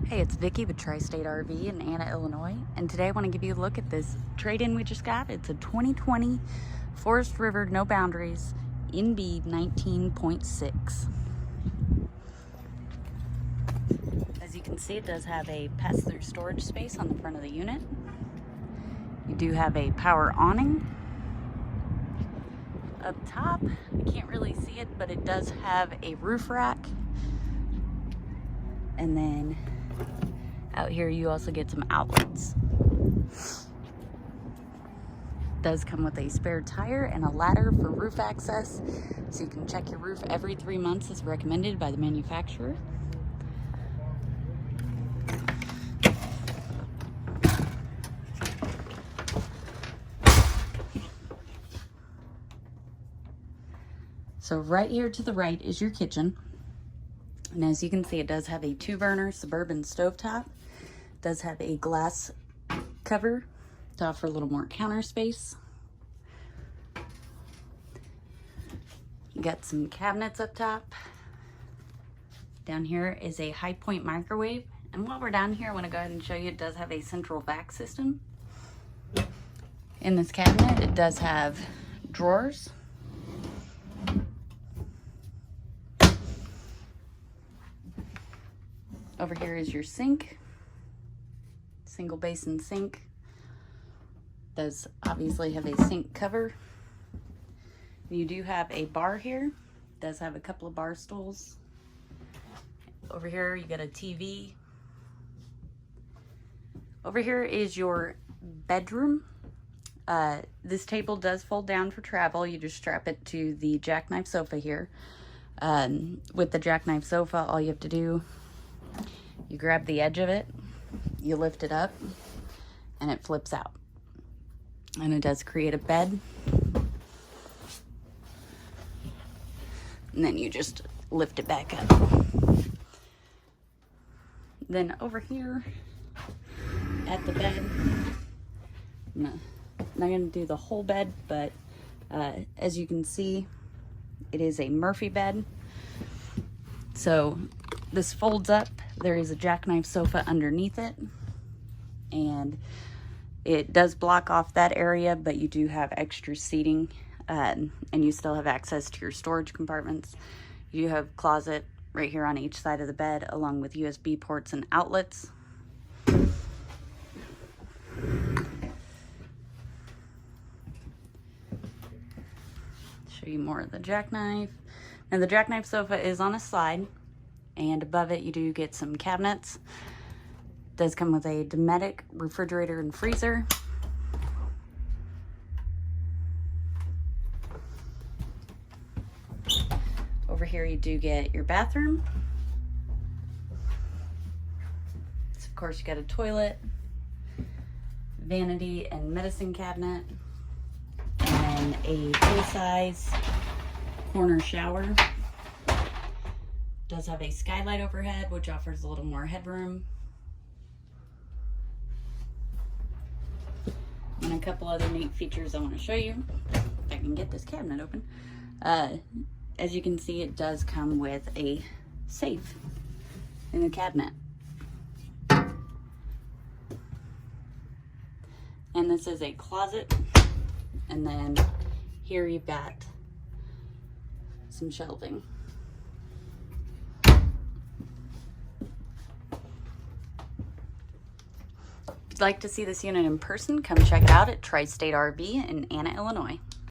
Hey, it's Vicki with Tri-State RV in Anna, Illinois, and today I want to give you a look at this trade-in we just got. It's a 2020 Forest River No Boundaries NB19.6. As you can see, it does have a pass-through storage space on the front of the unit. You do have a power awning. Up top, I can't really see it, but it does have a roof rack. And then out here you also get some outlets. Does come with a spare tire and a ladder for roof access, so you can check your roof every 3 months as recommended by the manufacturer. So right here to the right is your kitchen. And as you can see, it does have a 2-burner Suburban stovetop. It does have a glass cover to offer a little more counter space. You got some cabinets up top. Down here is a high point microwave. And while we're down here, I want to go ahead and show you, it does have a central vac system. In this cabinet, it does have drawers. Over here is your sink, single basin sink. Does obviously have a sink cover. You do have a bar here. Does have a couple of bar stools. Over here you got a TV. Over here is your bedroom. This table does fold down for travel. You just strap it to the jackknife sofa here. With the jackknife sofa, all you have to do, you grab the edge of it, you lift it up, and it flips out. And it does create a bed. And then you just lift it back up. Then over here at the bed, I'm not gonna do the whole bed, but as you can see, it is a Murphy bed. So this folds up. There is a jackknife sofa underneath it, and it does block off that area, but you do have extra seating, and you still have access to your storage compartments. You have closet right here on each side of the bed, along with USB ports and outlets. Show you more of the jackknife. Now the jackknife sofa is on a slide, and above it you do get some cabinets. It does come with a Dometic refrigerator and freezer. Over here you do get your bathroom. So of course you got a toilet, vanity and medicine cabinet, and a full-size corner shower. Does have a skylight overhead, which offers a little more headroom. And a couple other neat features I want to show you. If I can get this cabinet open. As you can see, it does come with a safe in the cabinet. And this is a closet. And then here you've got some shelving. If you'd like to see this unit in person, come check it out at Tri-State RV in Anna, Illinois.